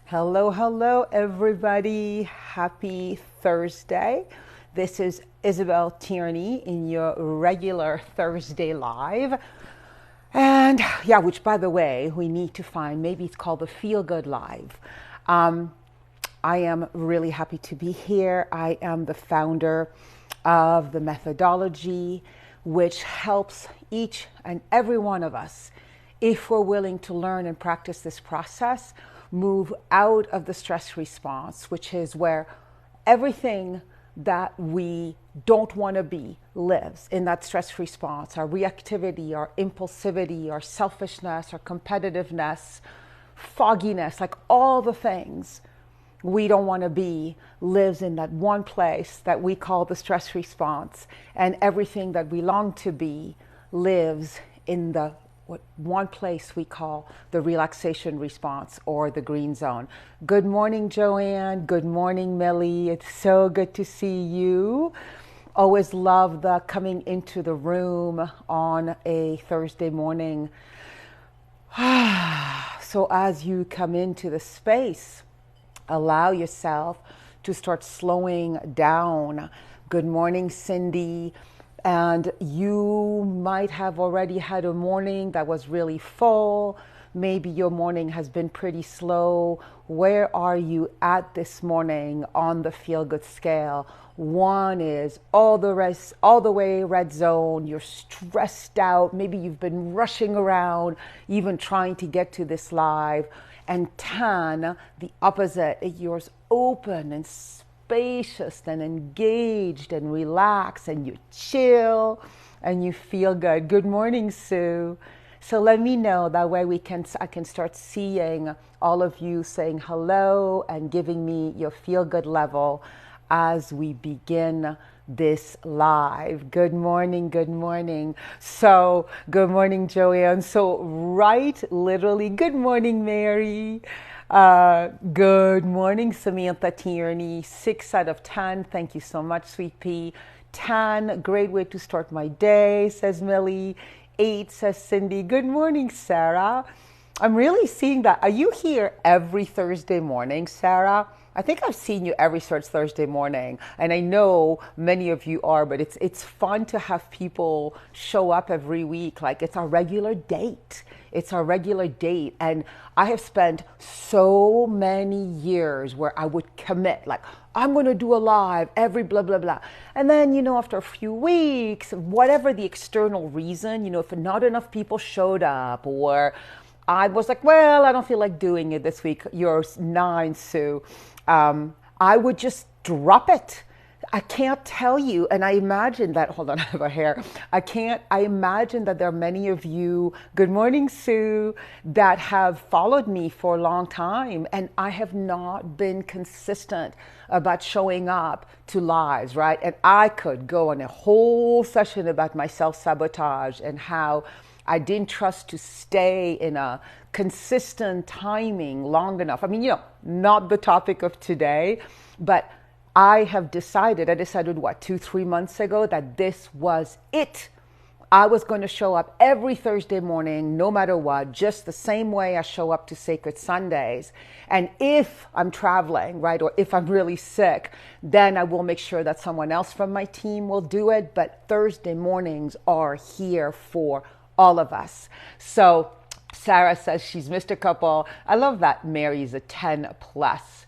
Hello, hello, everybody. Happy Thursday. This is Isabel Tierney in your regular Thursday live. And yeah, which by the way, we need to find, maybe it's called the Feel Good Live. Um, I am really happy to be here. I am the founder of the methodology, which helps each and every one of us, if we're willing to learn and practice this process, move out of the stress response, which is where everything that we don't want to be lives in that stress response, our reactivity, our impulsivity, our selfishness, our competitiveness, fogginess, like all the things we don't want to be lives in that one place that we call the stress response, and everything that we long to be lives in the one place we call the relaxation response or the green zone. Good morning, Joanne. Good morning, Millie. It's so good to see you. Always love the coming into the room on a Thursday morning. So as you come into the space, allow yourself to start slowing down. Good morning, Cindy. And you might have already had a morning that was really full. Maybe your morning has been pretty slow. Where are you at this morning on the feel good scale? One is all the way red zone. You're stressed out. Maybe you've been rushing around, even trying to get to this live. And 10, the opposite, you're open and spacious and engaged and relaxed, and you chill and you feel good. Good morning, Sue. So let me know, that way I can start seeing all of you saying hello and giving me your feel good level as we begin this live. Good morning, good morning. So, good morning, Joanne. So, right, literally, good morning, Mary. Good morning, Samantha Tierney. 6 out of 10. Thank you so much, Sweet Pea. 10, great way to start my day, says Millie. 8, says Cindy. Good morning, Sarah. I'm really seeing that. Are you here every Thursday morning, Sarah? I think I've seen you every Thursday morning, and I know many of you are, but it's fun to have people show up every week. Like, it's our regular date. It's our regular date. And I have spent so many years where I would commit, like, I'm going to do a live every blah, blah, blah. And then, after a few weeks, whatever the external reason, if not enough people showed up, or I was like, well, I don't feel like doing it this week. You're 9, Sue. I would just drop it. I can't tell you. And I imagine that, hold on, I have a hair. I imagine that there are many of you, good morning, Sue, that have followed me for a long time. And I have not been consistent about showing up to lives, right? And I could go on a whole session about my self-sabotage and how I didn't trust to stay in a consistent timing long enough. I mean, not the topic of today, but I decided what, 2-3 months ago, that this was it. I was going to show up every Thursday morning, no matter what, just the same way I show up to Sacred Sundays. And if I'm traveling, right, or if I'm really sick, then I will make sure that someone else from my team will do it. But Thursday mornings are here for all of us. So Sarah says she's missed a couple. I love that Mary's a 10 plus.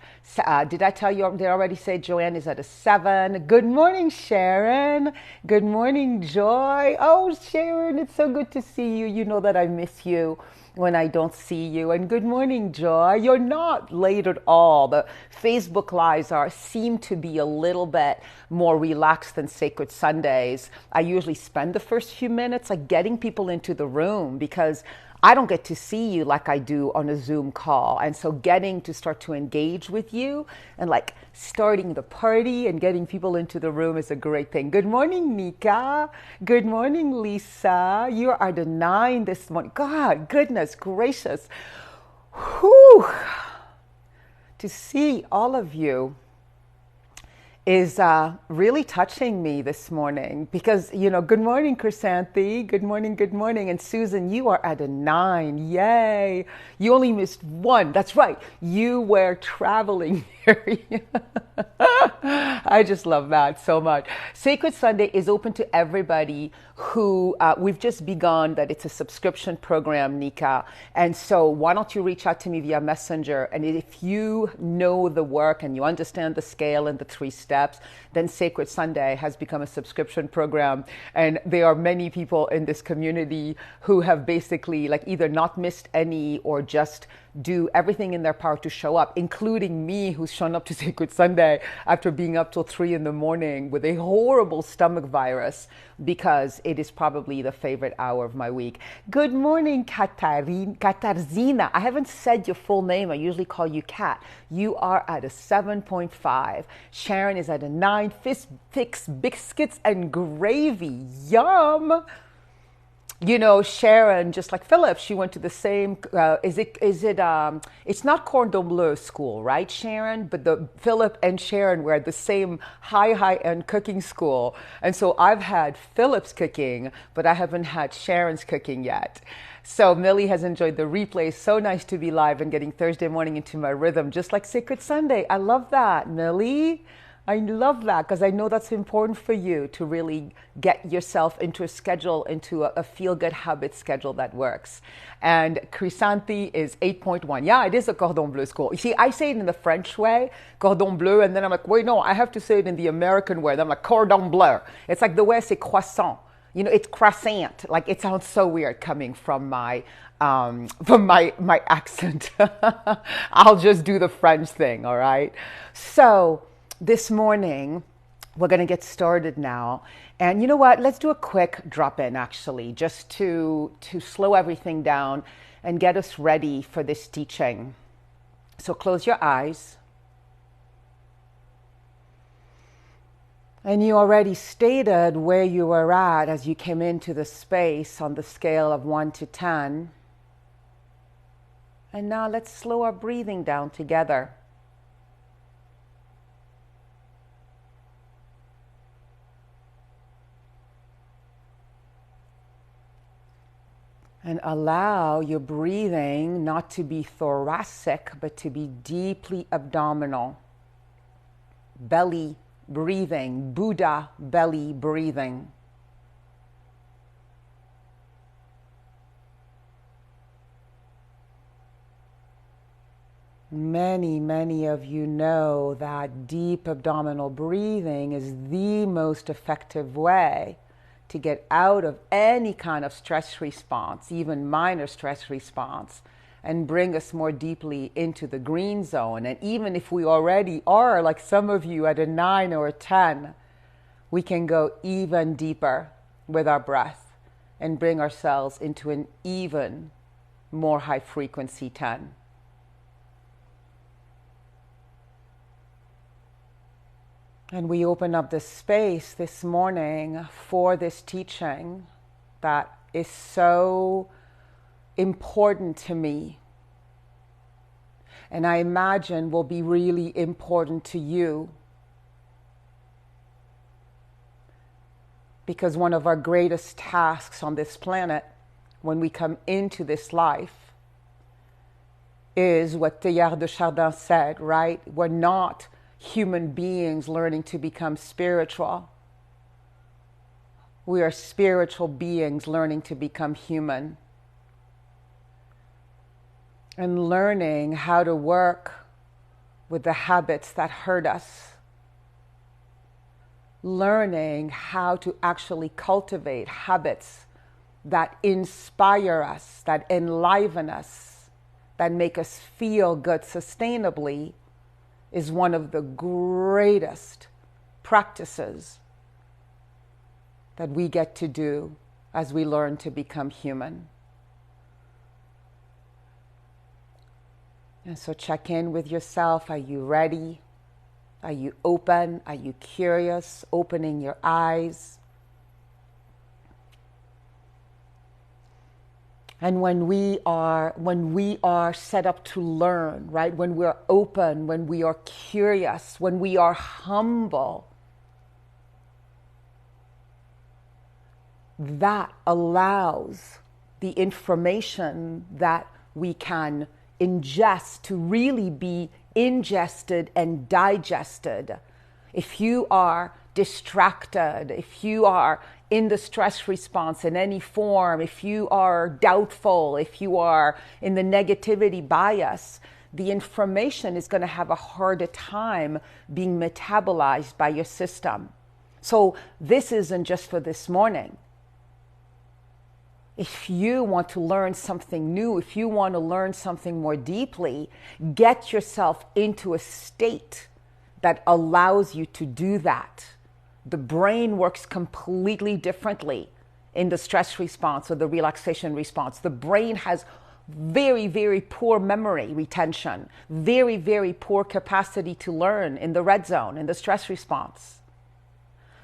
Did I tell you, did I already say Joanne is at a 7? Good morning, Sharon. Good morning, Joy. Oh, Sharon, it's so good to see you. You know that I miss you when I don't see you. And good morning, Joy. You're not late at all. The Facebook lives seem to be a little bit more relaxed than Sacred Sundays. I usually spend the first few minutes like getting people into the room, because I don't get to see you like I do on a Zoom call. And so getting to start to engage with you and like starting the party and getting people into the room is a great thing. Good morning, Nika. Good morning, Lisa. You are the 9 this morning. God, goodness gracious. Whew. To see all of you is really touching me this morning because, good morning, Chrysanthi. Good morning, good morning. And Susan, you are at a 9. Yay. You only missed 1. That's right. You were traveling here. I just love that so much. Sacred Sunday is open to everybody who we've just begun that it's a subscription program, Nika. And so why don't you reach out to me via Messenger? And if you know the work and you understand the scale and the 3 steps, then Sacred Sunday has become a subscription program. And there are many people in this community who have basically like either not missed any or just do everything in their power to show up, including me, who's shown up to Sacred Sunday after being up till 3 in the morning with a horrible stomach virus because it is probably the favorite hour of my week. Good morning, Katarzina. I haven't said your full name. I usually call you Kat. You are at a 7.5. Sharon is at a 9. Fix biscuits and gravy. Yum. Sharon, just like Philip, she went to the same, it's not cordon bleu school, right, Sharon? But Philip and Sharon were at the same high-end cooking school. And so I've had Philip's cooking, but I haven't had Sharon's cooking yet. So Millie has enjoyed the replay. So nice to be live and getting Thursday morning into my rhythm, just like Sacred Sunday. I love that, Millie. I love that because I know that's important for you to really get yourself into a schedule, into a feel-good habit schedule that works. And Chrysanthi is 8.1. Yeah, it is a cordon bleu school. You see, I say it in the French way, cordon bleu, and then I'm like, wait, no, I have to say it in the American way. And I'm like, cordon bleu. It's like the way I say croissant. It's croissant. Like it sounds so weird coming from my accent. I'll just do the French thing, all right? So this morning, we're going to get started now. And you know what? Let's do a quick drop-in, actually, just to slow everything down and get us ready for this teaching. So close your eyes. And you already stated where you were at as you came into the space on the scale of 1 to 10. And now let's slow our breathing down together. And allow your breathing not to be thoracic, but to be deeply abdominal. Belly breathing, Buddha belly breathing. Many of you know that deep abdominal breathing is the most effective way to get out of any kind of stress response, even minor stress response, and bring us more deeply into the green zone. And even if we already are, like some of you, at a 9 or a 10, we can go even deeper with our breath and bring ourselves into an even more high frequency 10. And we open up the space this morning for this teaching that is so important to me. And I imagine will be really important to you. Because one of our greatest tasks on this planet, when we come into this life, is what Teilhard de Chardin said, right? We're not human beings learning to become spiritual. We are spiritual beings learning to become human. And learning how to work with the habits that hurt us. Learning how to actually cultivate habits that inspire us, that enliven us, that make us feel good sustainably is one of the greatest practices that we get to do as we learn to become human. And so check in with yourself. Are you ready? Are you open? Are you curious? Opening your eyes. And when we are set up to learn, right? When we're open, when we are curious, when we are humble, that allows the information that we can ingest to really be ingested and digested. If you are distracted, if you are in the stress response in any form, if you are doubtful, if you are in the negativity bias, the information is going to have a harder time being metabolized by your system. So this isn't just for this morning. If you want to learn something new, if you want to learn something more deeply, get yourself into a state that allows you to do that. The brain works completely differently in the stress response or the relaxation response. The brain has very, very poor memory retention, very, very poor capacity to learn in the red zone, in the stress response.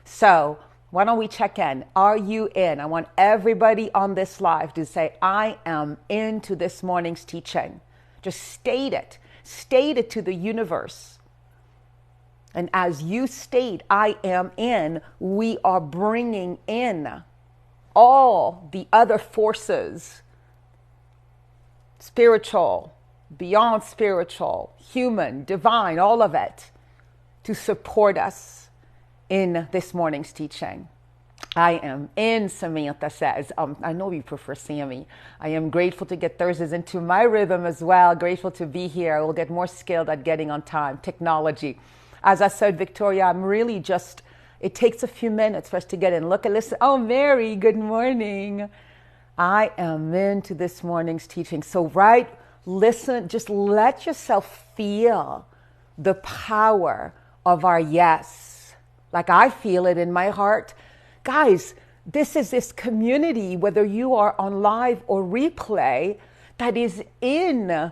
So why don't we check in? Are you in? I want everybody on this live to say, I am into this morning's teaching. Just state it. State it to the universe. And as you state, I am in, we are bringing in all the other forces, spiritual, beyond spiritual, human, divine, all of it, to support us in this morning's teaching. I am in, Samantha says. I know you prefer Sammy. I am grateful to get Thursdays into my rhythm as well. Grateful to be here. I will get more skilled at getting on time. Technology. As I said, Victoria, I'm really just, it takes a few minutes for us to get in. Look and listen. Oh, Mary, good morning. I am into this morning's teaching. So, right, listen, just let yourself feel the power of our yes. Like I feel it in my heart. Guys, this is this community, whether you are on live or replay, that is in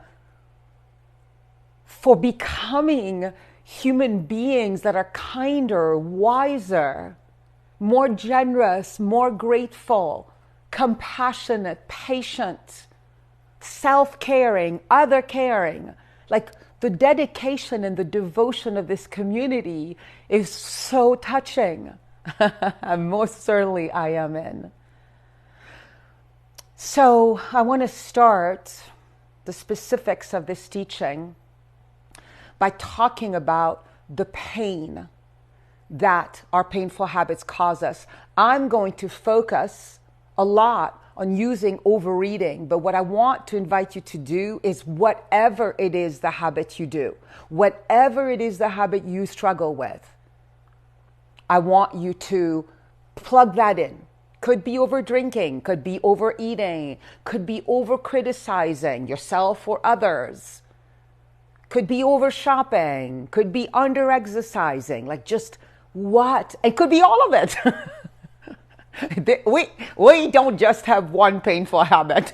for becoming human beings that are kinder, wiser, more generous, more grateful, compassionate, patient, self-caring, other-caring. Like the dedication and the devotion of this community is so touching. Most certainly I am in. So I want to start the specifics of this teaching by talking about the pain that our painful habits cause us. I'm going to focus a lot on using overeating, but what I want to invite you to do is whatever it is the habit you do, whatever it is the habit you struggle with, I want you to plug that in. Could be over drinking, could be overeating, could be over criticizing yourself or others. Could be over shopping, could be under exercising, like just what? It could be all of it. We don't just have one painful habit.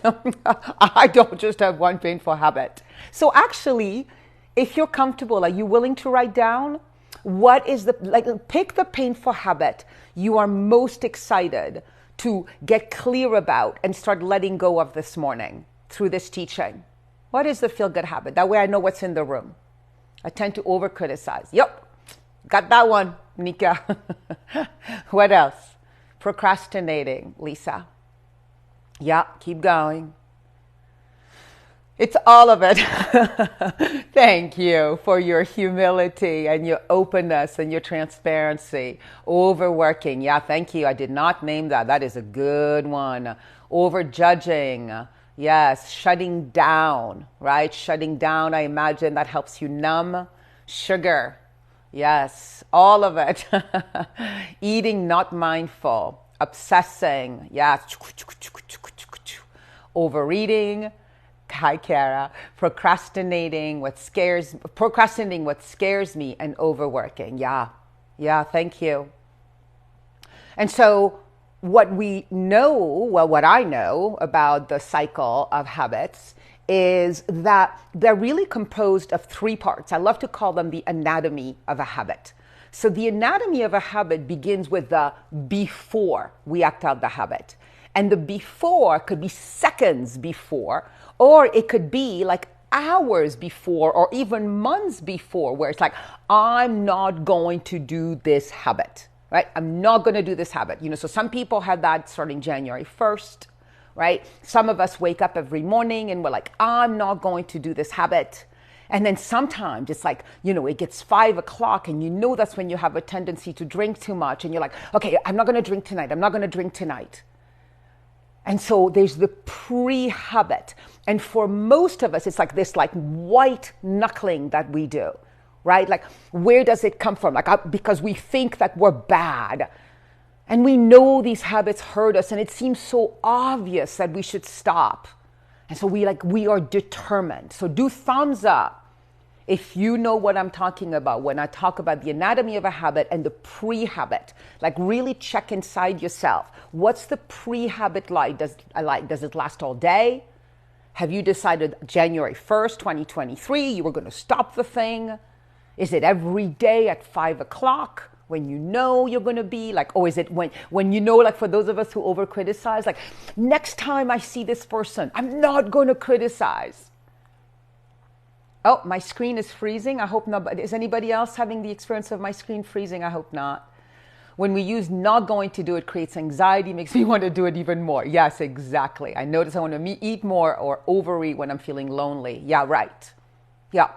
I don't just have one painful habit. So actually, if you're comfortable, are you willing to write down what is pick the painful habit you are most excited to get clear about and start letting go of this morning through this teaching. What is the feel-good habit? That way I know what's in the room. I tend to over-criticize. Yep, got that one, Nika. What else? Procrastinating, Lisa. Yeah, keep going. It's all of it. Thank you for your humility and your openness and your transparency. Overworking. Yeah, thank you. I did not name that. That is a good one. Overjudging. Yes, shutting down, right? Shutting down, I imagine that helps you numb. Sugar, yes, all of it. Eating not mindful, obsessing, yes. Overeating, hi Kara, procrastinating what scares me, and overworking. Yeah, thank you. And so what I know about the cycle of habits is that they're really composed of three parts. I love to call them the anatomy of a habit. So the anatomy of a habit begins with the before we act out the habit. And the before could be seconds before, or it could be like hours before or even months before, where it's like, I'm not going to do this habit, right? I'm not going to do this habit. So some people have that starting January 1st, right? Some of us wake up every morning and we're like, I'm not going to do this habit. And then sometimes it's like, it gets 5 o'clock and that's when you have a tendency to drink too much. And you're like, okay, I'm not going to drink tonight. I'm not going to drink tonight. And so there's the pre-habit. And for most of us, it's like this white knuckling that we do, right? Like, where does it come from? Because we think that we're bad. And we know these habits hurt us, and it seems so obvious that we should stop. And so we are determined. So do thumbs up if you know what I'm talking about when I talk about the anatomy of a habit and the pre-habit. Like, really check inside yourself. What's the pre-habit like? Does it last all day? Have you decided January 1st, 2023, you were going to stop the thing? Is it every day at 5 o'clock when you know you're going to be like, or is it when like for those of us who over criticize, like, next time I see this person, I'm not going to criticize. Oh, my screen is freezing. I hope not. Is anybody else having the experience of my screen freezing? I hope not. When we use not going to do it creates anxiety, makes me want to do it even more. Yes, exactly. I notice I want to eat more or overeat when I'm feeling lonely. Yeah, right. Yeah.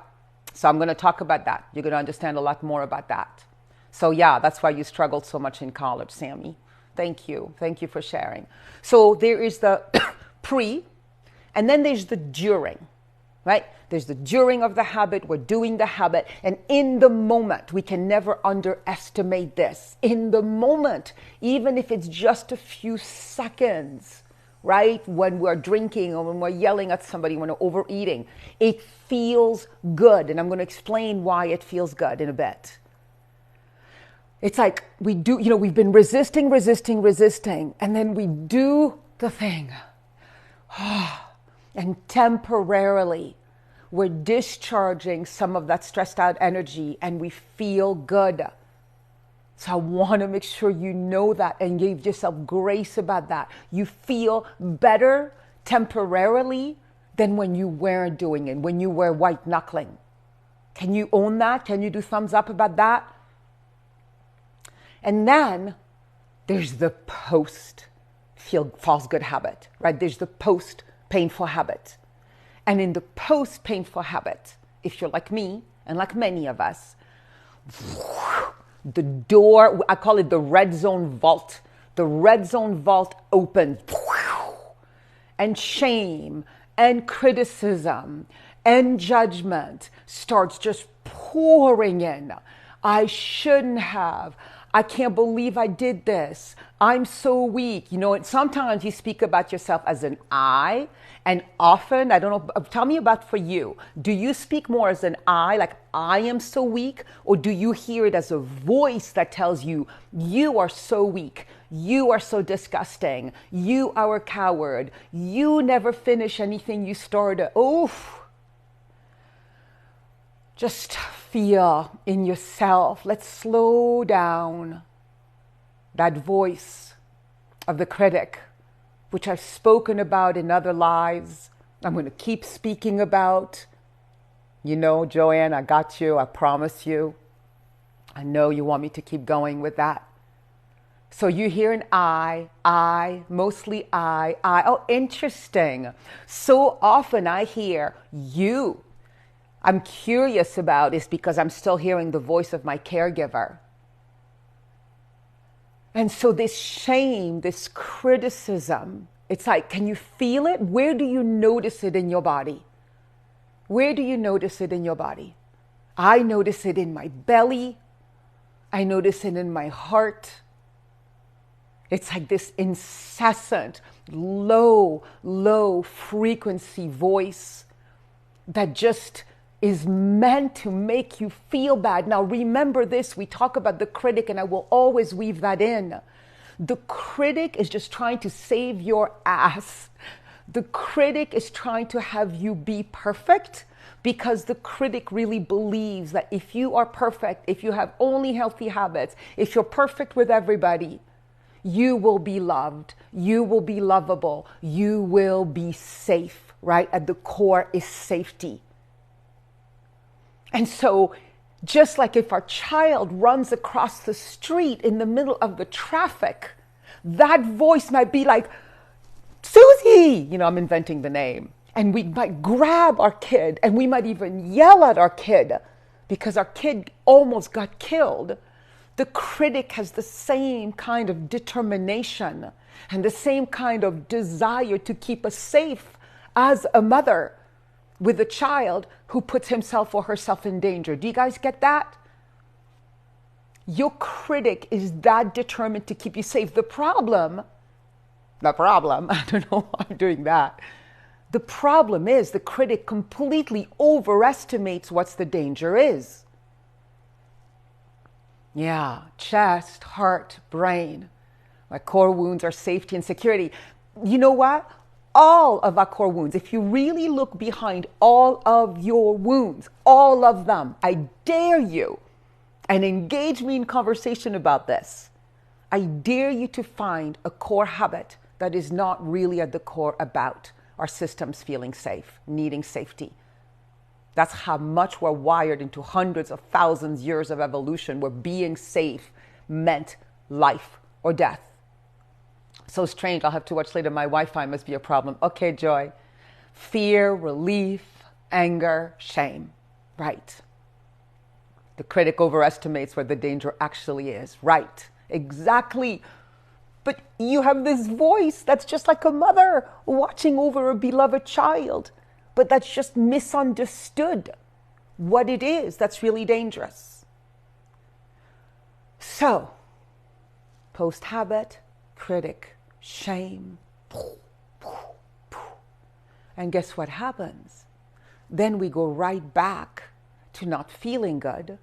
So I'm going to talk about that. You're going to understand a lot more about that. So yeah, that's why you struggled so much in college, Sammy. Thank you. Thank you for sharing. So there is the pre, and then there's the during. Right? There's the during of the habit, we're doing the habit, and in the moment, we can never underestimate this. In the moment, even if it's just a few seconds, right? When we're drinking or when we're yelling at somebody, when we're overeating, it feels good. And I'm going to explain why it feels good in a bit. It's like we've been resisting, and then we do the thing. And temporarily, we're discharging some of that stressed out energy and we feel good. So I want to make sure you know that and give yourself grace about that. You feel better temporarily than when you weren't doing it, when you were white knuckling. Can you own that? Can you do thumbs up about that? And then there's the post false good habit, right? There's the post painful habit. And in the post-painful habit, if you're like me and like many of us, the door, I call it the red zone vault. The red zone vault opens. And shame and criticism and judgment starts just pouring in. I shouldn't have. I can't believe I did this. I'm so weak. Sometimes you speak about yourself as an I, and often, I don't know, tell me about for you. Do you speak more as an I, like I am so weak? Or do you hear it as a voice that tells you, you are so weak, you are so disgusting, you are a coward, you never finish anything you started? Oof. Just feel in yourself. Let's slow down that voice of the critic, which I've spoken about in other lives. I'm going to keep speaking about. Joanne, I got you. I promise you. I know you want me to keep going with that. So you hear an I, mostly I. Oh, interesting. So often I hear you. I'm curious about is because I'm still hearing the voice of my caregiver. And so this shame, this criticism, it's like, can you feel it? Where do you notice it in your body? Where do you notice it in your body? I notice it in my belly. I notice it in my heart. It's like this incessant, low frequency voice that just is meant to make you feel bad. Now remember this, we talk about the critic and I will always weave that in. The critic is just trying to save your ass. The critic is trying to have you be perfect because the critic really believes that if you are perfect, if you have only healthy habits, if you're perfect with everybody, You will be loved. You will be lovable. You will be safe, right? At the core is safety. And so, just like if our child runs across the street in the middle of the traffic, that voice might be like, Susie, I'm inventing the name. And we might grab our kid, and we might even yell at our kid because our kid almost got killed. The critic has the same kind of determination and the same kind of desire to keep us safe as a mother with a child who puts himself or herself in danger. Do you guys get that? Your critic is that determined to keep you safe. The problem, I don't know why I'm doing that. The problem is the critic completely overestimates what the danger is. Yeah, chest, heart, brain. My core wounds are safety and security. You know what? All of our core wounds, if you really look behind all of your wounds, all of them, I dare you, and engage me in conversation about this. I dare you to find a core habit that is not really at the core about our systems feeling safe, needing safety. That's how much we're wired into hundreds of thousands of years of evolution, where being safe meant life or death. So strange, I'll have to watch later. My Wi-Fi must be a problem. Okay, Joy. Fear, relief, anger, shame. Right. The critic overestimates where the danger actually is. Right. Exactly. But you have this voice that's just like a mother watching over a beloved child, but that's just misunderstood what it is that's really dangerous. So, post-habit, critic, shame. And guess what happens? Then we go right back to not feeling good,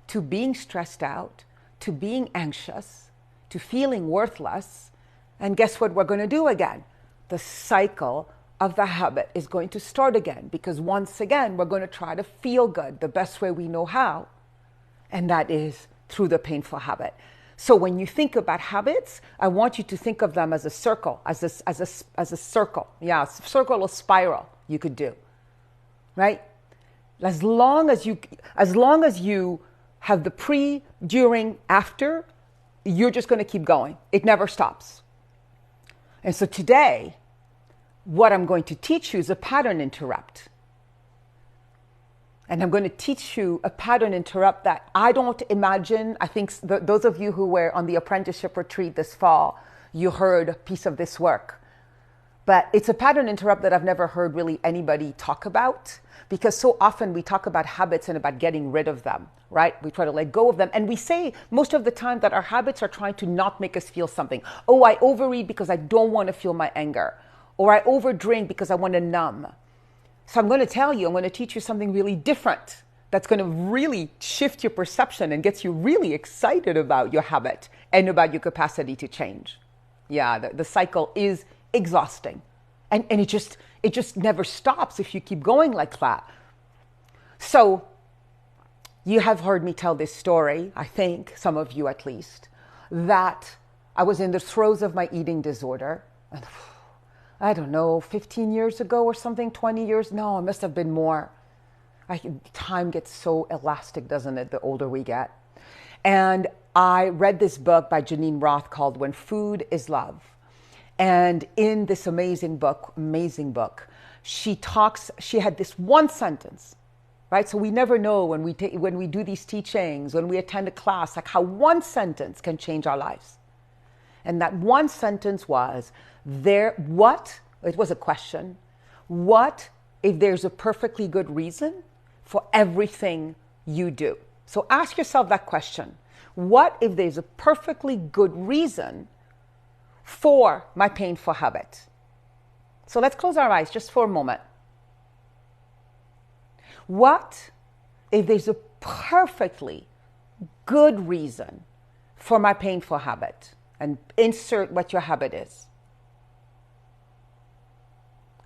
to being stressed out, to being anxious, to feeling worthless. And guess what we're going to do again? The cycle of the habit is going to start again, because once again, we're going to try to feel good the best way we know how. And that is through the painful habit. So when you think about habits, I want you to think of them as a circle, as a circle. Yeah, a circle or spiral you could do, right? As long as you have the pre, during, after, you're just going to keep going. It never stops. And so today, what I'm going to teach you is a pattern interrupt. And I'm going to teach you a pattern interrupt that I don't imagine. I think those of you who were on the apprenticeship retreat this fall, you heard a piece of this work. But it's a pattern interrupt that I've never heard really anybody talk about, because so often we talk about habits and about getting rid of them, right? We try to let go of them. And we say most of the time that our habits are trying to not make us feel something. Oh, I overeat because I don't want to feel my anger. Or I overdrink because I want to numb. So I'm going to tell you, I'm going to teach you something really different that's going to really shift your perception and gets you really excited about your habit and about your capacity to change. Yeah, the cycle is exhausting. And it just never stops if you keep going like that. So you have heard me tell this story, I think, some of you at least, that I was in the throes of my eating disorder. And I don't know, 15 years ago or something, 20 years? No, it must have been more. Time gets so elastic, doesn't it, the older we get? And I read this book by Janine Roth called When Food is Love. And in this amazing book, she had this one sentence, right? So we never know when we do these teachings, when we attend a class, like how one sentence can change our lives. And that one sentence was, it was a question, what if there's a perfectly good reason for everything you do? So ask yourself that question. What if there's a perfectly good reason for my painful habit? So let's close our eyes just for a moment. What if there's a perfectly good reason for my painful habit? And insert what your habit is.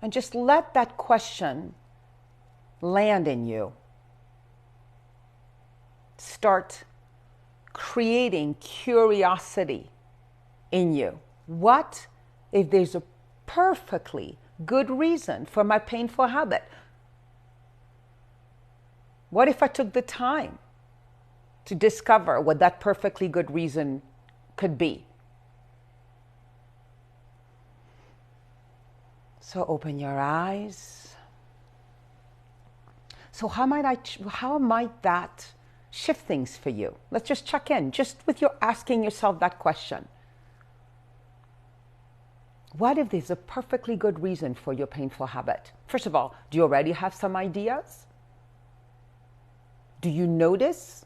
And just let that question land in you. Start creating curiosity in you? What if there's a perfectly good reason for my painful habit? What if I took the time to discover what that perfectly good reason could be? So open your eyes. So how might that shift things for you? Let's just check in, just with your asking yourself that question. What if there's a perfectly good reason for your painful habit? First of all, do you already have some ideas? Do you notice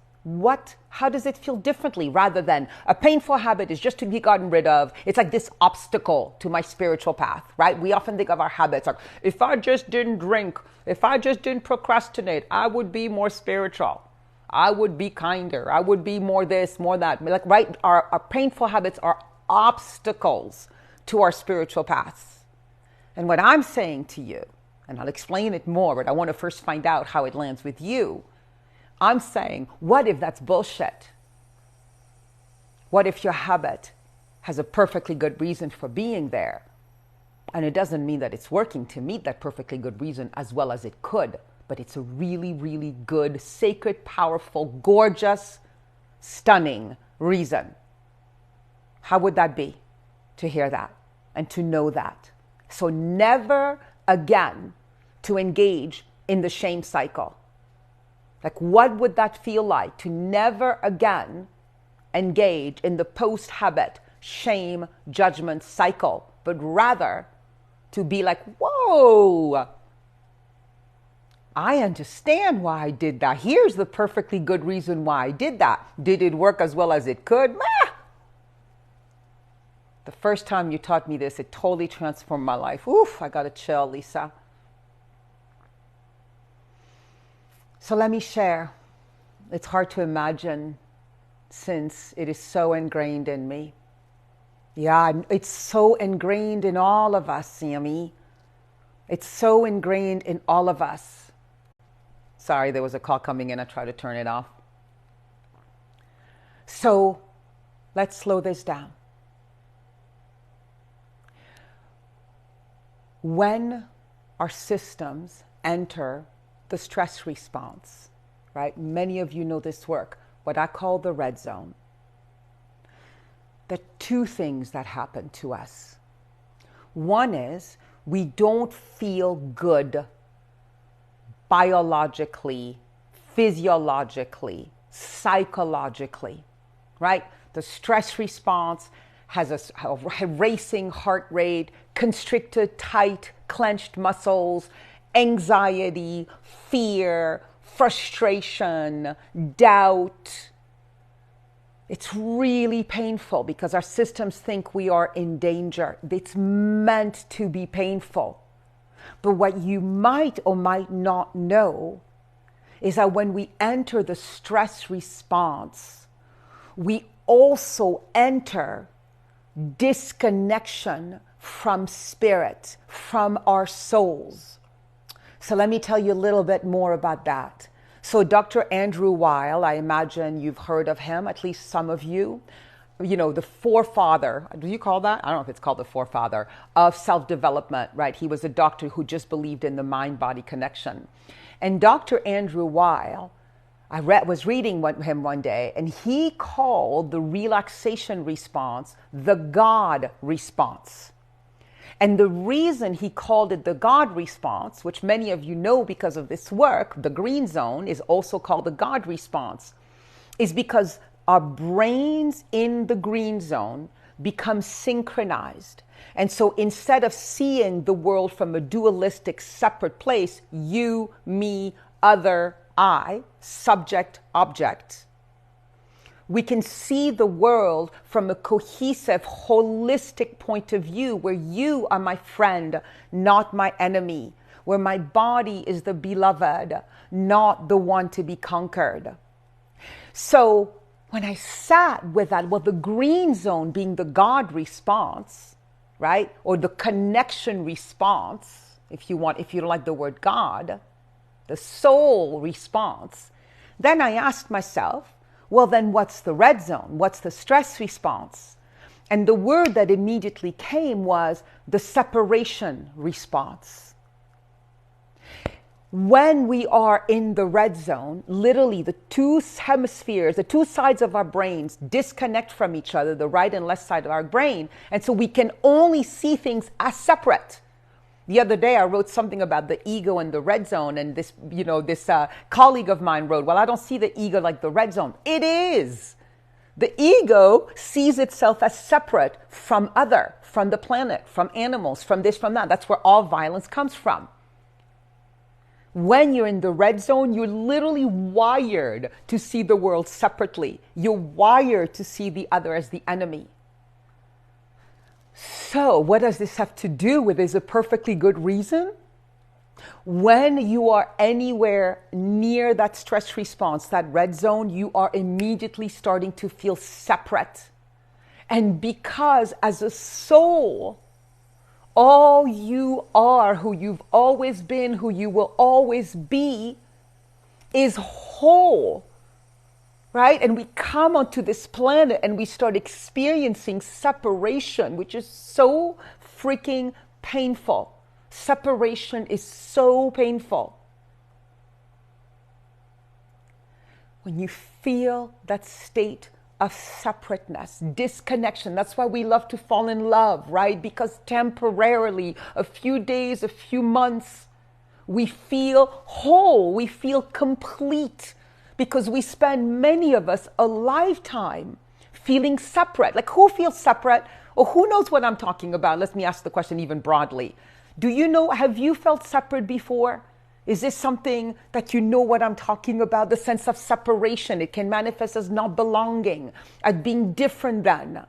how does it feel differently, rather than a painful habit is just to be gotten rid of? It's like this obstacle to my spiritual path, right? We often think of our habits like, if I just didn't drink, if I just didn't procrastinate, I would be more spiritual. I would be kinder. I would be more this, more that. Like, right? Our painful habits are obstacles to our spiritual paths. And what I'm saying to you, and I'll explain it more, but I want to first find out how it lands with you. I'm saying, what if that's bullshit? What if your habit has a perfectly good reason for being there? And it doesn't mean that it's working to meet that perfectly good reason as well as it could, but it's a really, really good, sacred, powerful, gorgeous, stunning reason. How would that be to hear that and to know that? So never again to engage in the shame cycle. Like, what would that feel like to never again engage in the post-habit shame judgment cycle, but rather to be like, whoa, I understand why I did that. Here's the perfectly good reason why I did that. Did it work as well as it could? The first time you taught me this, it totally transformed my life. Oof, I got a chill, Lisa. So let me share. It's hard to imagine since it is so ingrained in me. Yeah, it's so ingrained in all of us, Sammy. It's so ingrained in all of us. Sorry, there was a call coming in. I tried to turn it off. So let's slow this down. When our systems enter the stress response, right? Many of you know this work, what I call the red zone. The two things that happen to us. One is we don't feel good biologically, physiologically, psychologically, right? The stress response has a racing heart rate, constricted, tight, clenched muscles, anxiety, fear, frustration, doubt. It's really painful because our systems think we are in danger. It's meant to be painful. But what you might or might not know is that when we enter the stress response, we also enter disconnection from spirit, from our souls. So let me tell you a little bit more about that. So Dr. Andrew Weil, I imagine you've heard of him, at least some of you. You know, the forefather, do you call that? I don't know if it's called the forefather of self-development, right? He was a doctor who just believed in the mind-body connection. And Dr. Andrew Weil, I was reading him one day, and he called the relaxation response the God response. And the reason he called it the God response, which many of you know because of this work, the green zone is also called the God response, is because our brains in the green zone become synchronized. And so instead of seeing the world from a dualistic, separate place, you, me, other, I, subject, object, we can see the world from a cohesive, holistic point of view where you are my friend, not my enemy, where my body is the beloved, not the one to be conquered. So when I sat with that, well, the green zone being the God response, right? Or the connection response, if you don't like the word God, the soul response, then I asked myself, well, then what's the red zone? What's the stress response? And the word that immediately came was the separation response. When we are in the red zone, literally the two hemispheres, the two sides of our brains disconnect from each other, the right and left side of our brain. And so we can only see things as separate. The other day, I wrote something about the ego and the red zone. And this colleague of mine wrote, well, I don't see the ego like the red zone. It is. The ego sees itself as separate from from the planet, from animals, from this, from that. That's where all violence comes from. When you're in the red zone, you're literally wired to see the world separately. You're wired to see the other as the enemy. So what does this have to do with? Is a perfectly good reason? When you are anywhere near that stress response, that red zone, you are immediately starting to feel separate. And because as a soul, all you are, who you've always been, who you will always be, is whole, right? And we come onto this planet and we start experiencing separation, which is so freaking painful. Separation is so painful. When you feel that state of separateness, disconnection. That's why we love to fall in love, right? Because temporarily, a few days, a few months, we feel whole, we feel complete, because we spend, many of us, a lifetime feeling separate. Like, who feels separate? Or who knows what I'm talking about? Let me ask the question even broadly. Do you know, have you felt separate before? Is this something that you know what I'm talking about? The sense of separation. It can manifest as not belonging, as being different than,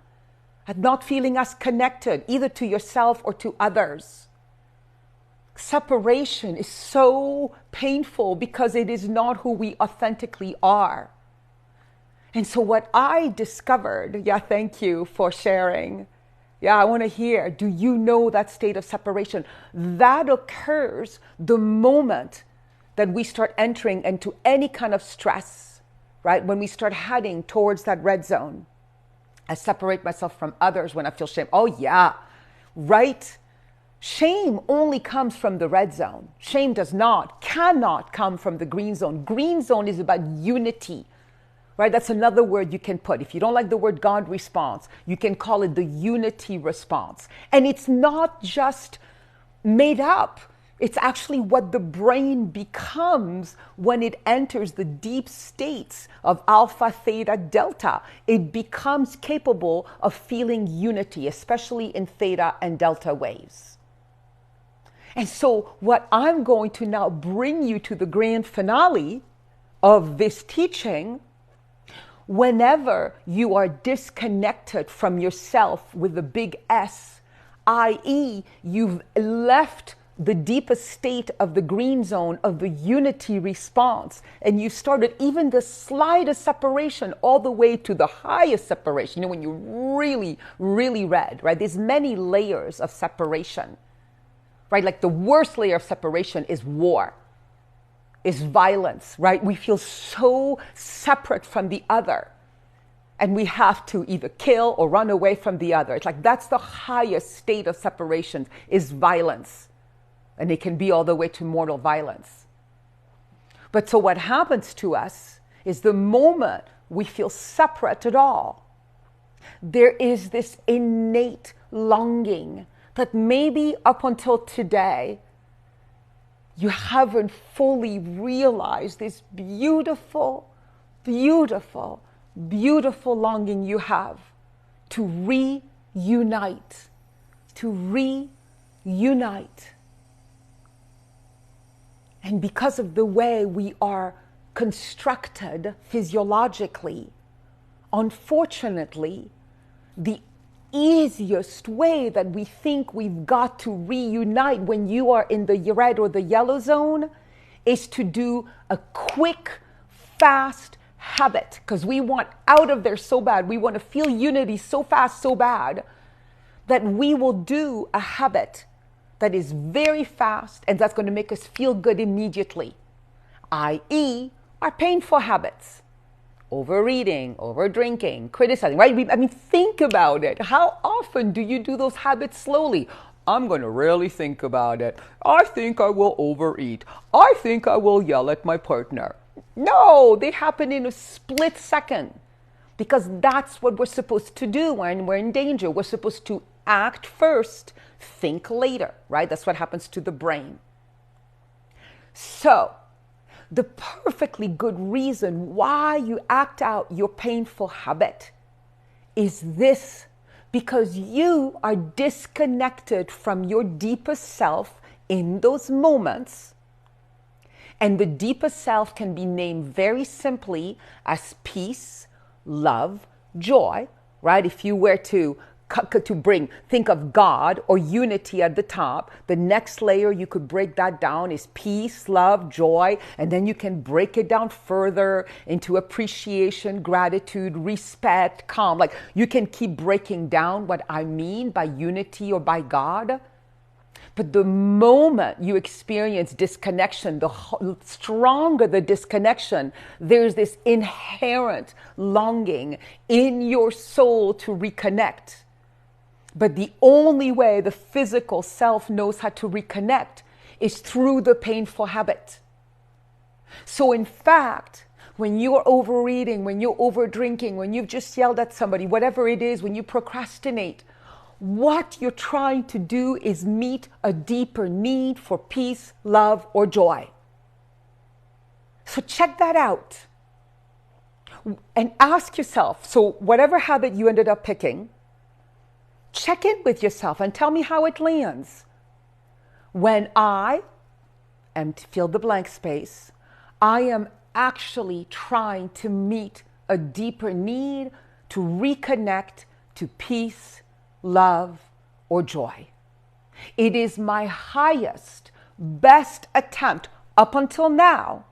as not feeling as connected, either to yourself or to others. Separation is so painful because it is not who we authentically are. And so what I discovered, thank you for sharing. I want to hear, do you know that state of separation? That occurs the moment that we start entering into any kind of stress, right? When we start heading towards that red zone. I separate myself from others when I feel shame. Oh yeah, right? Shame only comes from the red zone. Shame cannot come from the green zone. Green zone is about unity. Right? That's another word you can put. If you don't like the word God response, you can call it the unity response. And it's not just made up. It's actually what the brain becomes when it enters the deep states of alpha, theta, delta. It becomes capable of feeling unity, especially in theta and delta waves. And so what I'm going to now bring you to the grand finale of this teaching. Whenever you are disconnected from yourself with a big S, i.e., you've left the deepest state of the green zone of the unity response, and you started even the slightest separation all the way to the highest separation, when you're really, really red, right? There's many layers of separation, right? Like the worst layer of separation is war. Is violence, right? We feel so separate from the other, and we have to either kill or run away from the other. It's like that's the highest state of separation is violence, and it can be all the way to mortal violence. But so what happens to us is the moment we feel separate at all, there is this innate longing that maybe up until today, you haven't fully realized this beautiful, beautiful, beautiful longing you have to reunite, And because of the way we are constructed physiologically, unfortunately, the easiest way that we think we've got to reunite when you are in the red or the yellow zone is to do a quick, fast habit, because we want out of there so bad. We want to feel unity so fast, so bad, that we will do a habit that is very fast and that's going to make us feel good immediately, i.e., our painful habits. overeating, overdrinking, criticizing, right? I mean, think about it. How often do you do those habits slowly? I'm going to really think about it. I think I will overeat. I think I will yell at my partner. No, they happen in a split second, because that's what we're supposed to do when we're in danger. We're supposed to act first, think later, right? That's what happens to the brain. So, the perfectly good reason why you act out your painful habit is this: because you are disconnected from your deepest self in those moments. And the deepest self can be named very simply as peace, love, joy, right? If you were to think of God or unity at the top, the next layer you could break that down is peace, love, joy, and then you can break it down further into appreciation, gratitude, respect, calm. Like, you can keep breaking down what I mean by unity or by God. But the moment you experience disconnection, the stronger the disconnection, there's this inherent longing in your soul to reconnect. But the only way the physical self knows how to reconnect is through the painful habit. So in fact, when you're overeating, when you're overdrinking, when you've just yelled at somebody, whatever it is, when you procrastinate, what you're trying to do is meet a deeper need for peace, love, or joy. So check that out. And ask yourself, so whatever habit you ended up picking, check in with yourself and tell me how it lands. When I am, fill the blank space, I am actually trying to meet a deeper need to reconnect to peace, love, or joy. It is my highest, best attempt up until now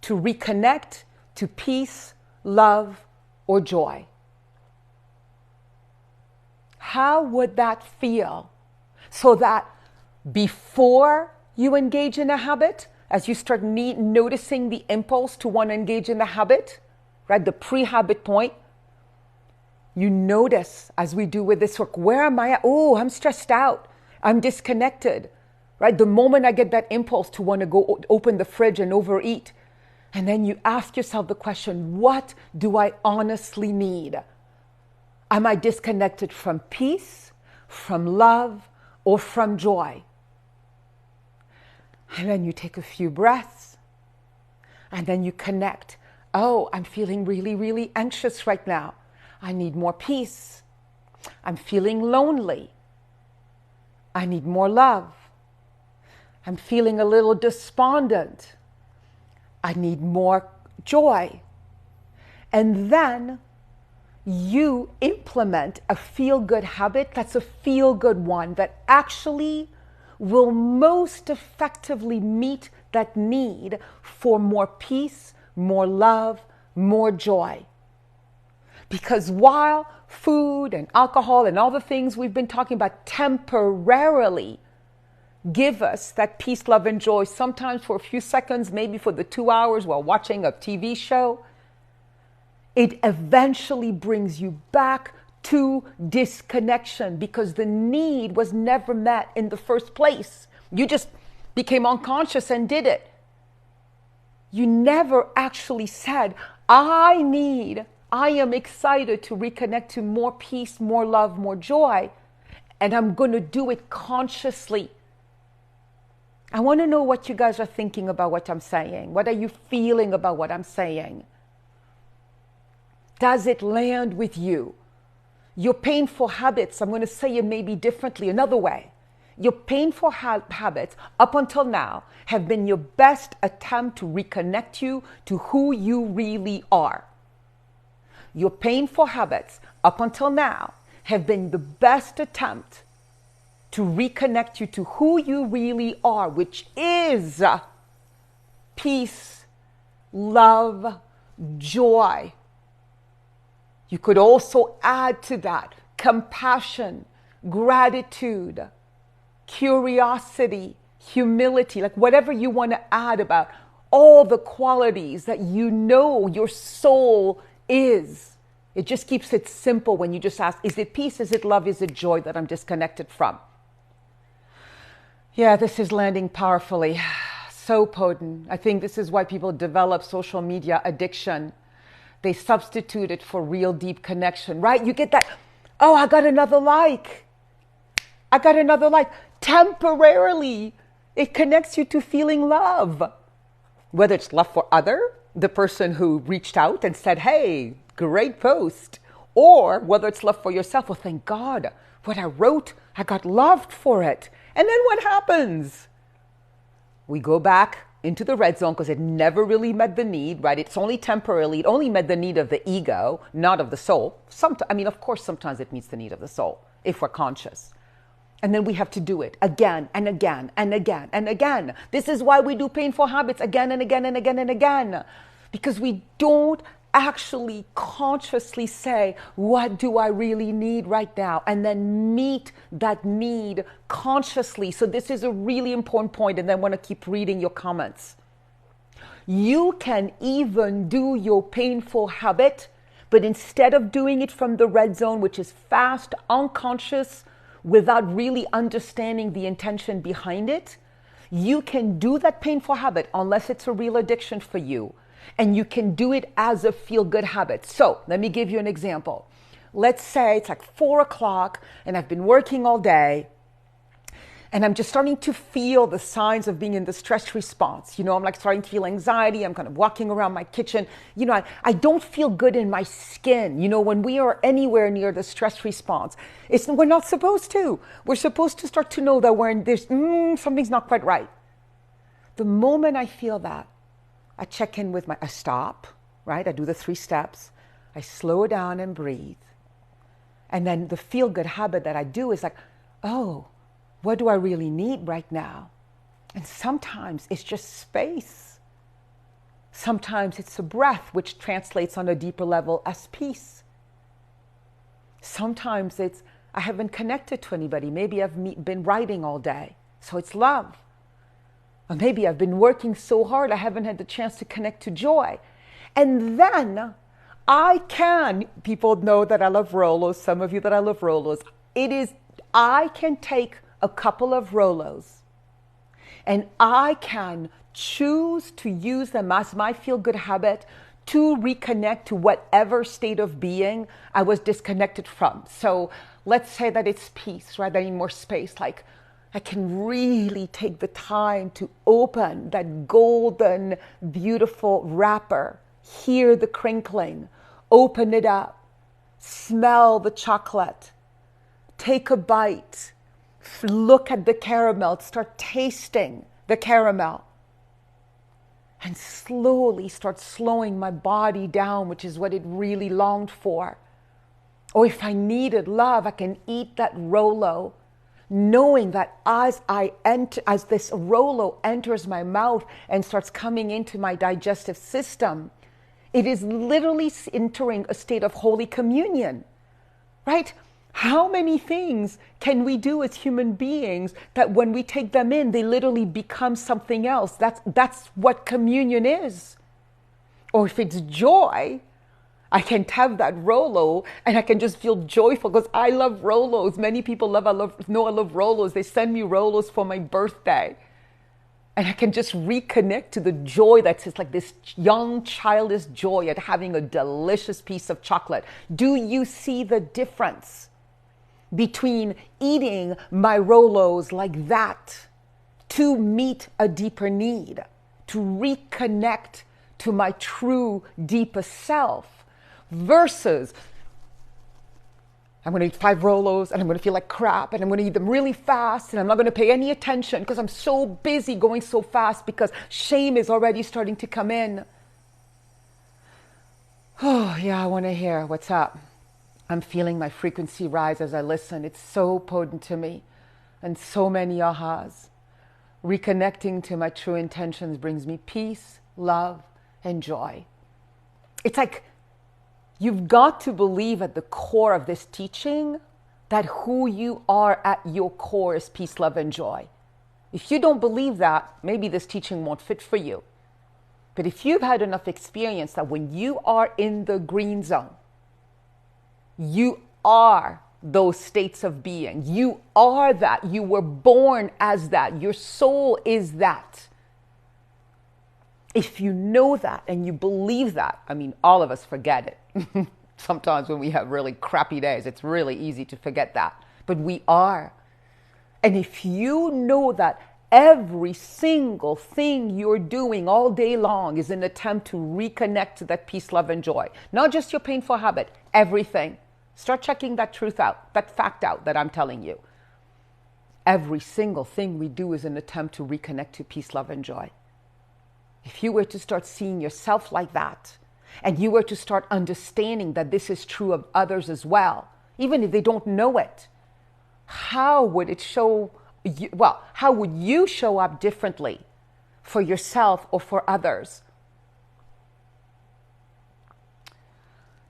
to reconnect to peace, love, or joy. How would that feel? So that before you engage in a habit, as you start noticing the impulse to want to engage in the habit, right, the pre-habit point, you notice, as we do with this work, where am I at? Oh, I'm stressed out. I'm disconnected, right? The moment I get that impulse to want to go open the fridge and overeat, and then you ask yourself the question, what do I honestly need? Am I disconnected from peace, from love, or from joy? And then you take a few breaths, and then you connect. Oh, I'm feeling really, really anxious right now. I need more peace. I'm feeling lonely. I need more love. I'm feeling a little despondent. I need more joy. And then you implement a feel-good habit that's a feel-good one that actually will most effectively meet that need for more peace, more love, more joy. Because while food and alcohol and all the things we've been talking about temporarily give us that peace, love, and joy, sometimes for a few seconds, maybe for the 2 hours while watching a TV show, it eventually brings you back to disconnection because the need was never met in the first place. You just became unconscious and did it. You never actually said, I am excited to reconnect to more peace, more love, more joy, and I'm going to do it consciously. I want to know what you guys are thinking about what I'm saying. What are you feeling about what I'm saying? Does it land with you? Your painful habits, I'm going to say it maybe differently, another way. Your painful habits up until now have been your best attempt to reconnect you to who you really are. Your painful habits up until now have been the best attempt to reconnect you to who you really are, which is peace, love, joy. You could also add to that compassion, gratitude, curiosity, humility, like whatever you want to add about all the qualities that you know your soul is. It just keeps it simple when you just ask, is it peace, is it love, is it joy that I'm disconnected from? Yeah, this is landing powerfully. So potent. I think this is why people develop social media addiction. They substitute it for real deep connection, right? You get that, oh, I got another like. I got another like. Temporarily, it connects you to feeling love. Whether it's love for the person who reached out and said, hey, great post. Or whether it's love for yourself. Well, thank God, what I wrote, I got loved for it. And then what happens? We go back into the red zone because it never really met the need, right? It's only temporarily. It only met the need of the ego, not of the soul. Of course, sometimes it meets the need of the soul if we're conscious. And then we have to do it again and again and again and again. This is why we do painful habits again and again and again and again. Because we don't actually consciously say, what do I really need right now? And then meet that need consciously. So this is a really important point, and then I want to keep reading your comments. You can even do your painful habit, but instead of doing it from the red zone, which is fast, unconscious, without really understanding the intention behind it, you can do that painful habit, unless it's a real addiction for you. And you can do it as a feel-good habit. So let me give you an example. Let's say it's like 4 o'clock and I've been working all day and I'm just starting to feel the signs of being in the stress response. I'm like starting to feel anxiety. I'm kind of walking around my kitchen. I don't feel good in my skin. When we are anywhere near the stress response, we're not supposed to. We're supposed to start to know that something's not quite right. The moment I feel that, I check in with I stop, right? I do the 3 steps. I slow down and breathe. And then the feel-good habit that I do is like, oh, what do I really need right now? And sometimes it's just space. Sometimes it's a breath, which translates on a deeper level as peace. Sometimes it's, I haven't connected to anybody. Maybe I've been writing all day, so it's love. Or maybe I've been working so hard, I haven't had the chance to connect to joy. And then people know that I love Rolos, some of you that I love Rolos. I can take a couple of Rolos and I can choose to use them as my feel-good habit to reconnect to whatever state of being I was disconnected from. So let's say that it's peace, right? I need more space, like I can really take the time to open that golden, beautiful wrapper, hear the crinkling, open it up, smell the chocolate, take a bite, look at the caramel, start tasting the caramel, and slowly start slowing my body down, which is what it really longed for. Or if I needed love, I can eat that Rolo, knowing that as this Rolo enters my mouth and starts coming into my digestive system, it is literally entering a state of Holy Communion, right? How many things can we do as human beings that when we take them in, they literally become something else? That's what communion is. Or if it's joy, I can have that Rolo and I can just feel joyful because I love Rolos. Many people know I love Rolos. They send me Rolos for my birthday. And I can just reconnect to the joy that's just like this young, childish joy at having a delicious piece of chocolate. Do you see the difference between eating my Rolos like that to meet a deeper need, to reconnect to my true, deepest self, versus I'm going to eat 5 Rolos and I'm going to feel like crap and I'm going to eat them really fast and I'm not going to pay any attention because I'm so busy going so fast because shame is already starting to come in. Oh, yeah, I want to hear what's up. I'm feeling my frequency rise as I listen. It's so potent to me and so many ahas. Reconnecting to my true intentions brings me peace, love, and joy. It's like you've got to believe at the core of this teaching that who you are at your core is peace, love, and joy. If you don't believe that, maybe this teaching won't fit for you. But if you've had enough experience that when you are in the green zone, you are those states of being. You are that. You were born as that. Your soul is that. If you know that and you believe that, I mean, all of us forget it. Sometimes when we have really crappy days, it's really easy to forget that. But we are. And if you know that every single thing you're doing all day long is an attempt to reconnect to that peace, love, and joy, not just your painful habit, everything. Start checking that truth out, that fact out that I'm telling you. Every single thing we do is an attempt to reconnect to peace, love, and joy. If you were to start seeing yourself like that, and you were to start understanding that this is true of others as well, even if they don't know it, how would it show you, well, how would you show up differently for yourself or for others?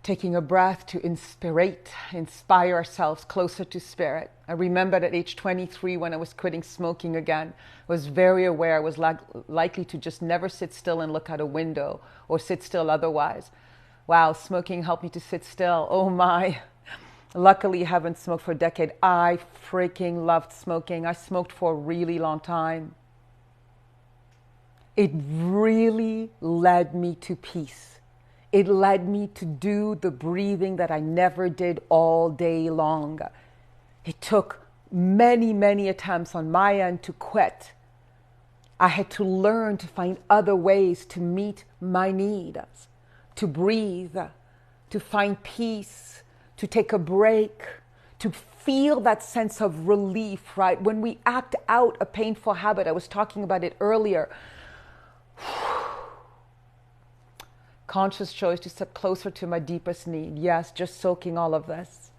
Taking a breath to inspire ourselves closer to spirit. I remember at age 23 when I was quitting smoking again, I was very aware I was likely to just never sit still and look out a window or sit still otherwise. Wow, smoking helped me to sit still. Oh my. Luckily, I haven't smoked for a decade. I freaking loved smoking. I smoked for a really long time. It really led me to peace. It led me to do the breathing that I never did all day long. It took many, many attempts on my end to quit. I had to learn to find other ways to meet my needs, to breathe, to find peace, to take a break, to feel that sense of relief, right? When we act out a painful habit, I was talking about it earlier. Conscious choice to step closer to my deepest need. Yes, just soaking all of this.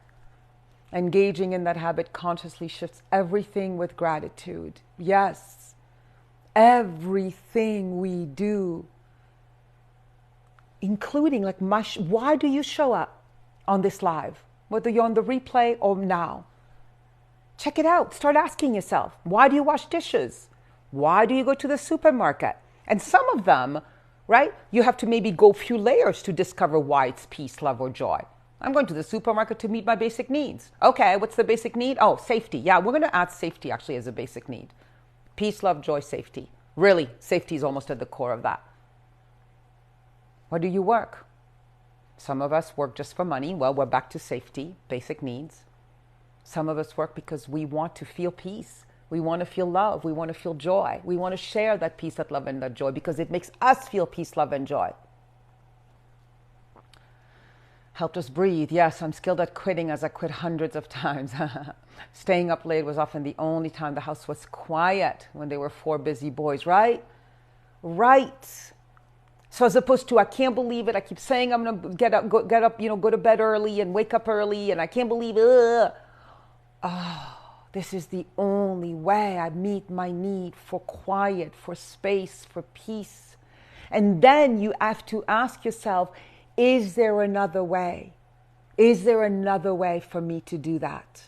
Engaging in that habit consciously shifts everything with gratitude. Yes, everything we do, including like why do you show up on this live? Whether you're on the replay or now. Check it out. Start asking yourself, why do you wash dishes? Why do you go to the supermarket? And some of them, right? You have to maybe go a few layers to discover why it's peace, love, or joy. I'm going to the supermarket to meet my basic needs. Okay, what's the basic need? Oh, safety. Yeah, we're going to add safety actually as a basic need. Peace, love, joy, safety. Really, safety is almost at the core of that. Where do you work? Some of us work just for money. Well, we're back to safety, basic needs. Some of us work because we want to feel peace. We want to feel love. We want to feel joy. We want to share that peace, that love, and that joy because it makes us feel peace, love, and joy. Helped us breathe. Yes, I'm skilled at quitting as I quit hundreds of times. Staying up late was often the only time the house was quiet when there were 4 busy boys, right? Right. So as opposed to, I can't believe it. I keep saying I'm going to get up, go to bed early and wake up early. And I can't believe it. This is the only way I meet my need for quiet, for space, for peace. And then you have to ask yourself, is there another way? Is there another way for me to do that?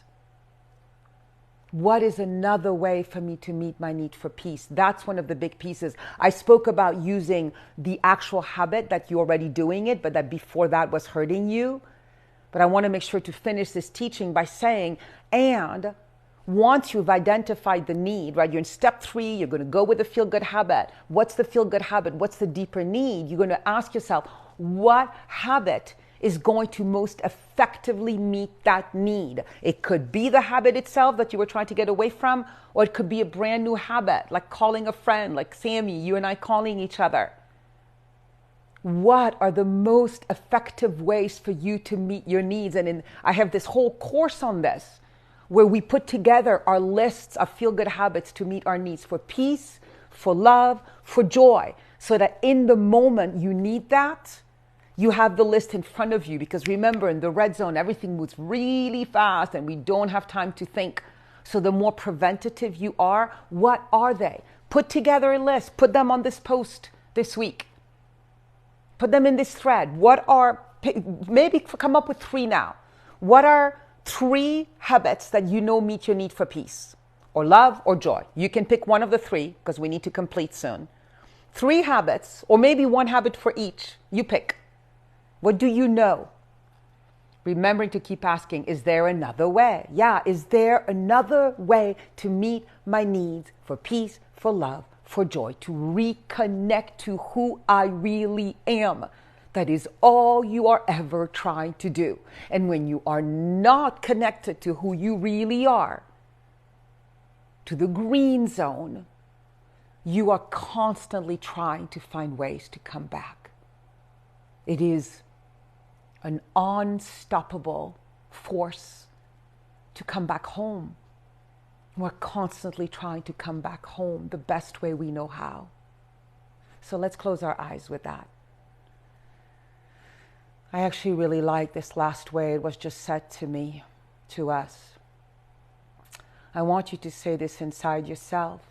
What is another way for me to meet my need for peace? That's one of the big pieces. I spoke about using the actual habit that you're already doing it, but that before that was hurting you. But I want to make sure to finish this teaching by saying, and once you've identified the need, right? You're in step 3, you're going to go with the feel-good habit. What's the feel-good habit? What's the deeper need? You're going to ask yourself, what habit is going to most effectively meet that need? It could be the habit itself that you were trying to get away from, or it could be a brand new habit, like calling a friend, like Sammy, you and I calling each other. What are the most effective ways for you to meet your needs? And I have this whole course on this, where we put together our lists of feel-good habits to meet our needs for peace, for love, for joy, so that in the moment you need that, you have the list in front of you. Because remember, in the red zone, everything moves really fast and we don't have time to think. So the more preventative you are, what are they? Put together a list. Put them on this post this week. Put them in this thread. Maybe come up with 3 now. What are 3 habits that you know meet your need for peace or love or joy? You can pick one of the 3 because we need to complete soon. 3 habits, or maybe 1 habit for each. You pick. What do you know? Remembering to keep asking, is there another way? Yeah, is there another way to meet my needs for peace, for love, for joy, to reconnect to who I really am? That is all you are ever trying to do. And when you are not connected to who you really are, to the green zone, you are constantly trying to find ways to come back. It is an unstoppable force to come back home. We're constantly trying to come back home the best way we know how. So let's close our eyes with that. I actually really like this last way it was just said to me, to us. I want you to say this inside yourself.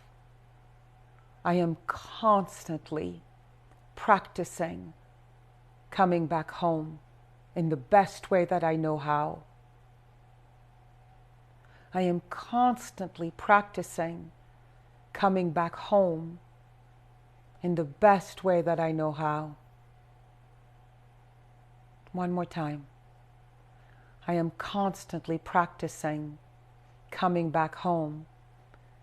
I am constantly practicing coming back home in the best way that I know how. I am constantly practicing coming back home in the best way that I know how. One more time. I am constantly practicing coming back home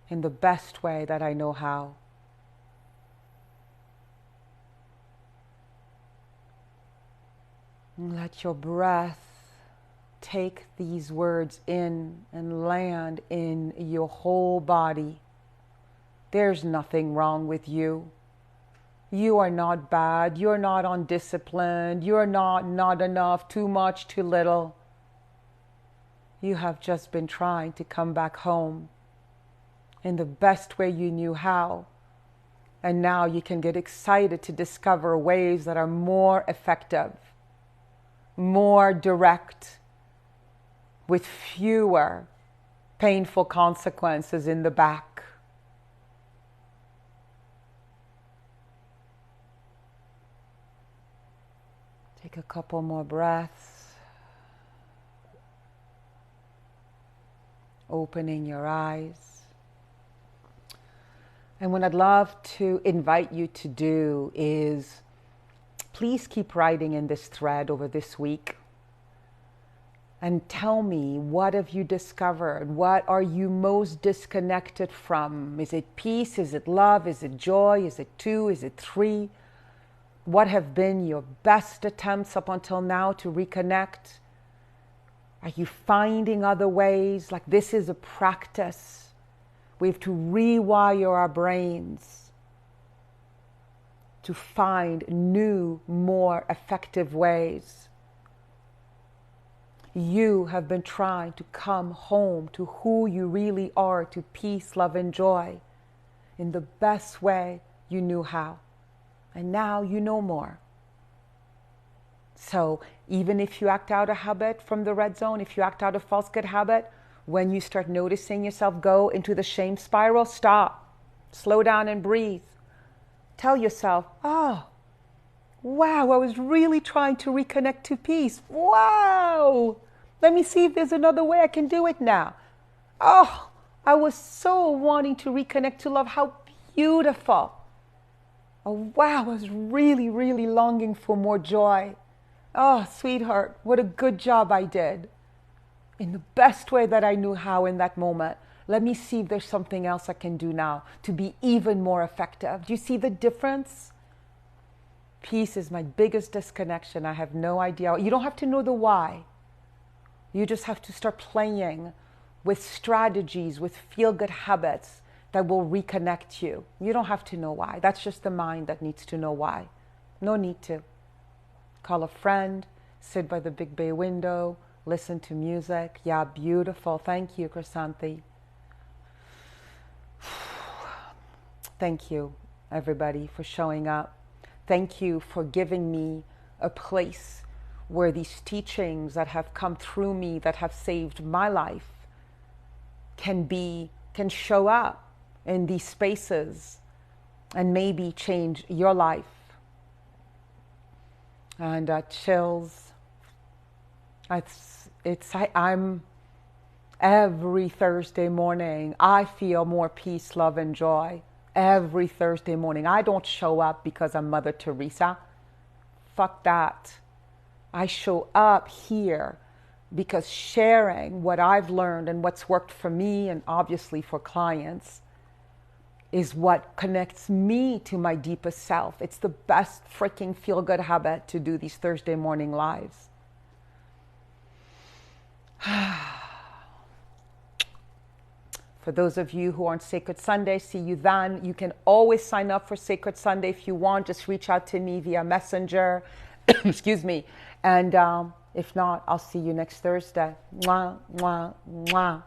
in the best way that I know how. Let your breath take these words in and land in your whole body. There's nothing wrong with you. You are not bad. You're not undisciplined. You're not enough, too much, too little. You have just been trying to come back home in the best way you knew how. And now you can get excited to discover ways that are more effective, more direct, with fewer painful consequences in the back. Take a couple more breaths. Opening your eyes. And what I'd love to invite you to do is please keep writing in this thread over this week and tell me, what have you discovered? What are you most disconnected from? Is it peace? Is it love? Is it joy? Is it 2? Is it 3? What have been your best attempts up until now to reconnect? Are you finding other ways? Like, this is a practice. We have to rewire our brains to find new, more effective ways. You have been trying to come home to who you really are, to peace, love, and joy in the best way you knew how. And now you know more. So even if you act out a habit from the red zone, if you act out a false good habit, when you start noticing yourself go into the shame spiral, stop, slow down and breathe. Tell yourself, oh, wow, I was really trying to reconnect to peace. Wow, let me see if there's another way I can do it now. Oh, I was so wanting to reconnect to love. How beautiful. Oh, wow, I was really, really longing for more joy. Oh, sweetheart, what a good job I did. In the best way that I knew how in that moment. Let me see if there's something else I can do now to be even more effective. Do you see the difference? Peace is my biggest disconnection. I have no idea. You don't have to know the why. You just have to start playing with strategies, with feel-good habits that will reconnect you. You don't have to know why. That's just the mind that needs to know why. No need to. Call a friend, sit by the big bay window, listen to music. Yeah, beautiful. Thank you, Krasanthi. Thank you, everybody, for showing up. Thank you for giving me a place where these teachings that have come through me, that have saved my life, can show up in these spaces and maybe change your life. And chills. I'm every Thursday morning, I feel more peace, love, and joy. every Thursday morning. I don't show up because I'm Mother Teresa. Fuck that. I show up here because sharing what I've learned and what's worked for me and obviously for clients is what connects me to my deepest self. It's the best freaking feel-good habit to do these Thursday morning lives. For those of you who are on Sacred Sunday, see you then. You can always sign up for Sacred Sunday if you want. Just reach out to me via Messenger. Excuse me. And if not, I'll see you next Thursday. Mwah, mwah, mwah.